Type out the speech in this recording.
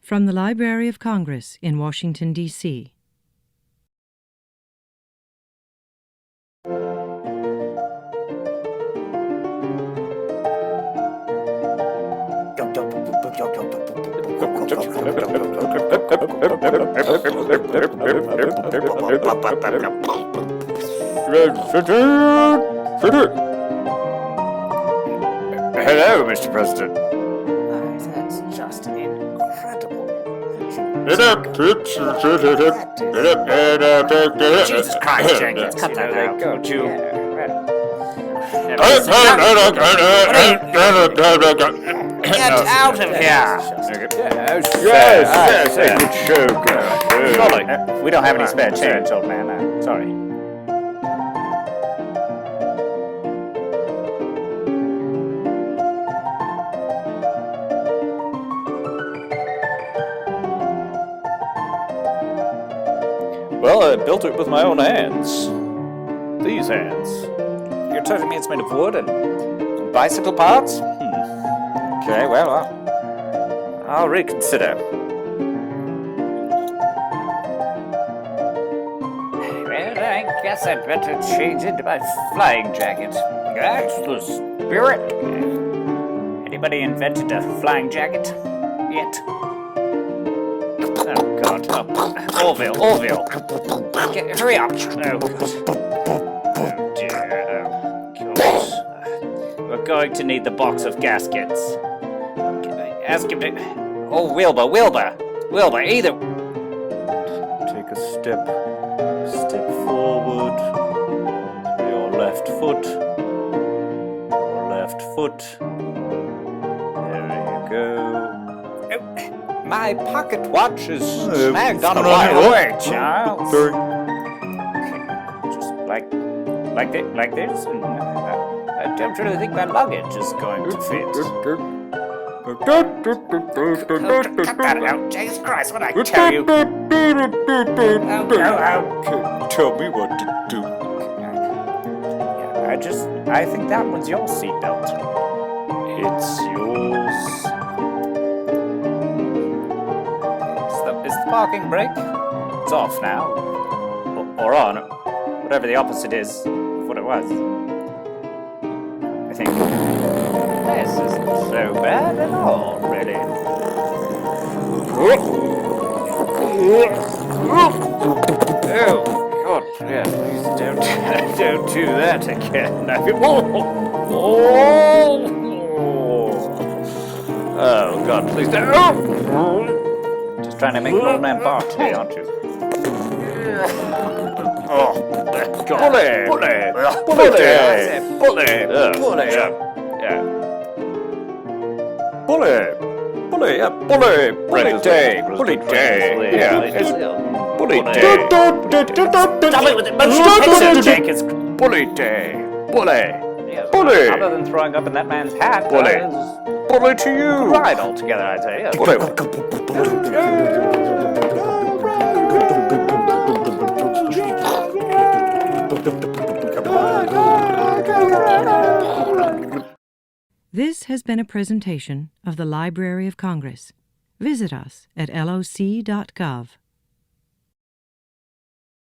From the Library of Congress in Washington, D.C. Hello, Mr. President. That's just incredible. Jesus Christ, Jenkins, cut that out. Go to Get out of here! Yes, good show, Surely. We don't have any spare change, old man. Sorry. Well, I built it with my own hands. These hands. You're telling me it's made of wood and bicycle parts? Okay, well, I'll reconsider. Well, I guess I'd better change into my flying jacket. That's the spirit. Anybody invented a flying jacket yet? Oh, God. Orville. Hurry up. Oh, God. Oh, dear. Oh, God. We're going to need the box of gaskets. Ask him to... Oh, Wilbur, either... Take a step forward. Your left foot. There you go. My pocket watch is snagged on a wire. Away, Charles. Just like this. And, I don't really think my luggage is going to fit. Cut that out, Jesus Christ! What I tell you? Tell me what to do. I think that one's your seatbelt. It's yours. Is the parking brake? It's off now. Or on. Whatever the opposite is of what it was. I think this isn't so bad at all, really. Oh, God, yeah, please don't do that again. Oh, God, please don't. Just trying to make an old man bark today, aren't you? Oh, God. Bully! Bully day. Yeah. Bully day. Stop it with the pictures, Jenkins. Bully day. Bully. Other than throwing up in that man's hat. Bully to you. Right altogether, I'd say. Yeah. This has been a presentation of the Library of Congress. Visit us at loc.gov.